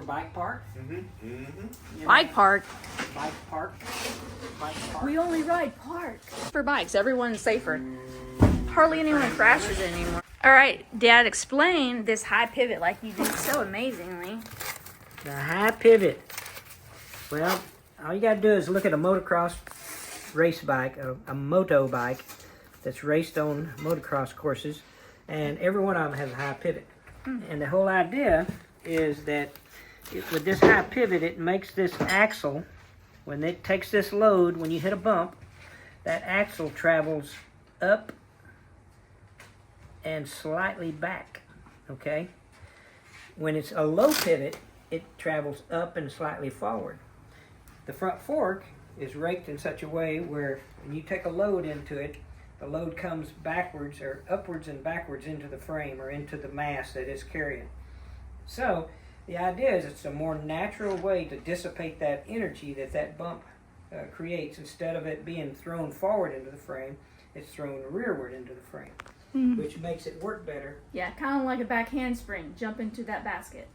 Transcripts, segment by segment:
bike park. Bike park. Bike park. Bike park. We only ride park. For bikes, everyone's safer. Hardly anyone crashes anymore. All right, Dad, explain this high pivot like you did so amazingly. The high pivot. Well, all you gotta do is look at a motocross race bike, a moto bike that's raced on motocross courses, and every one of them has a high pivot. And the whole idea is that with this high pivot, it makes this axle, when it takes this load, when you hit a bump, that axle travels up and slightly back, okay? When it's a low pivot, it travels up and slightly forward. The front fork is raked in such a way where when you take a load into it, the load comes backwards or upwards and backwards into the frame or into the mass that it's carrying. So the idea is it's a more natural way to dissipate that energy that bump creates. Instead of it being thrown forward into the frame, it's thrown rearward into the frame, which makes it work better. Yeah, kind of like a back handspring. Jump into that basket.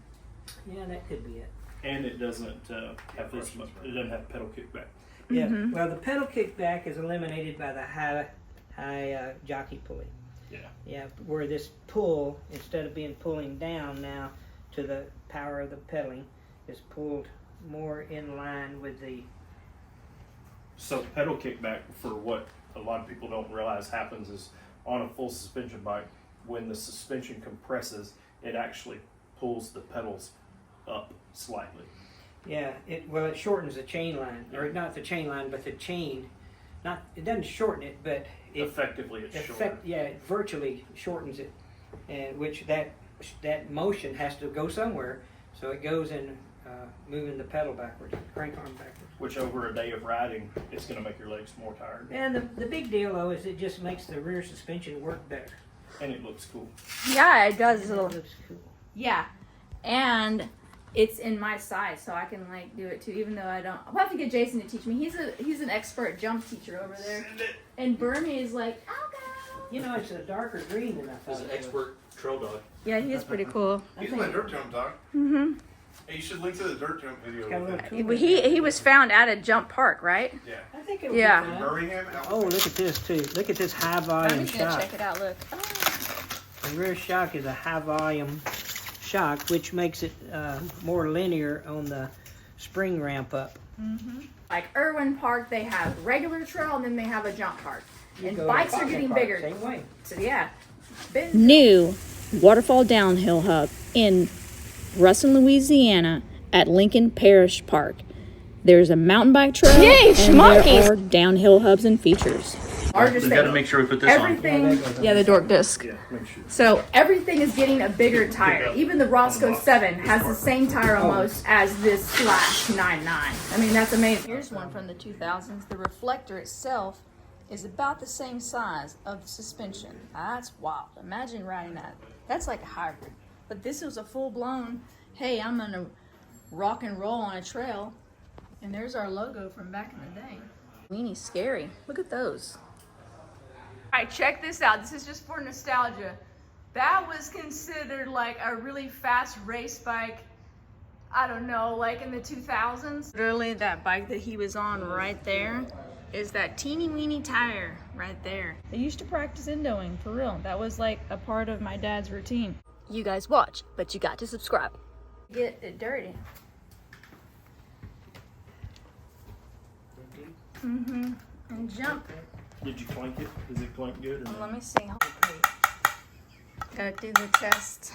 Yeah, that could be it. And it doesn't have this much. It doesn't have pedal kickback. Yeah. Well, the pedal kickback is eliminated by the high jockey pulley. Yeah. Yeah, where this pull, instead of being pulling down now to the power of the pedaling, is pulled more in line with the. So pedal kickback, for what a lot of people don't realize happens, is on a full suspension bike, when the suspension compresses, it actually pulls the pedals up slightly. Yeah, it shortens the chain line, or not the chain line, but the chain. Not, it doesn't shorten it, but it Effectively, it's shorter. yeah, it virtually shortens it, and which that motion has to go somewhere, so it goes in moving the pedal backwards, crank arm backwards. Which over a day of riding, it's going to make your legs more tired. And the big deal though is it just makes the rear suspension work better. And it looks cool. Yeah, it does. It looks cool. Yeah, and it's in my size, so I can like do it too. Even though I don't, I'll have to get Jason to teach me. He's an expert jump teacher over there. And Bernie is like, I'll go. You know, it's a darker green than I thought. He's an expert trail dog. Yeah, he is pretty cool. He's my dirt jump dog. Mhm. Hey, you should link to the dirt jump video. Got a with little him. cool. He was found at a jump park, right? Yeah. I think it'll Yeah. be In fun. Birmingham. Oh, look at this too. Look at this high I'm volume just gonna shock. check it out. Look. Oh. The rear shock is a high volume shock, which makes it more linear on the spring ramp up. Like Irwin Park, they have regular trail and then they have a jump park. You And go to bikes are Boston getting Park, bigger. Same way. So yeah. New waterfall downhill hub in Ruston, Louisiana at Lincoln Parish Park. There's a mountain bike trail and there are downhill hubs and features. Largest We got to thing. make sure we put this Everything. Yeah, the Dork disc. Yeah, make sure. So everything is getting a bigger tire. Even the Roscoe 7 has the same tire almost as this Slash 99. I mean, that's amazing. Here's one from the 2000s. The reflector itself is about the same size of the suspension. That's wild. Imagine riding that. That's like a hybrid. But this was a full-blown, hey, I'm gonna rock and roll on a trail. And there's our logo from back in the day. Weenie scary. Look at those. All right, check this out. This is just for nostalgia. That was considered like a really fast race bike, I don't know, like in the 2000s. Literally that bike that he was on right there is that teeny weeny tire right there. I used to practice endoing, for real. That was like a part of my dad's routine. You guys watch, but you got to subscribe. Get it dirty. And jump. Did you clank it? Does it clank good? Or Let not? me see. Gotta do the test.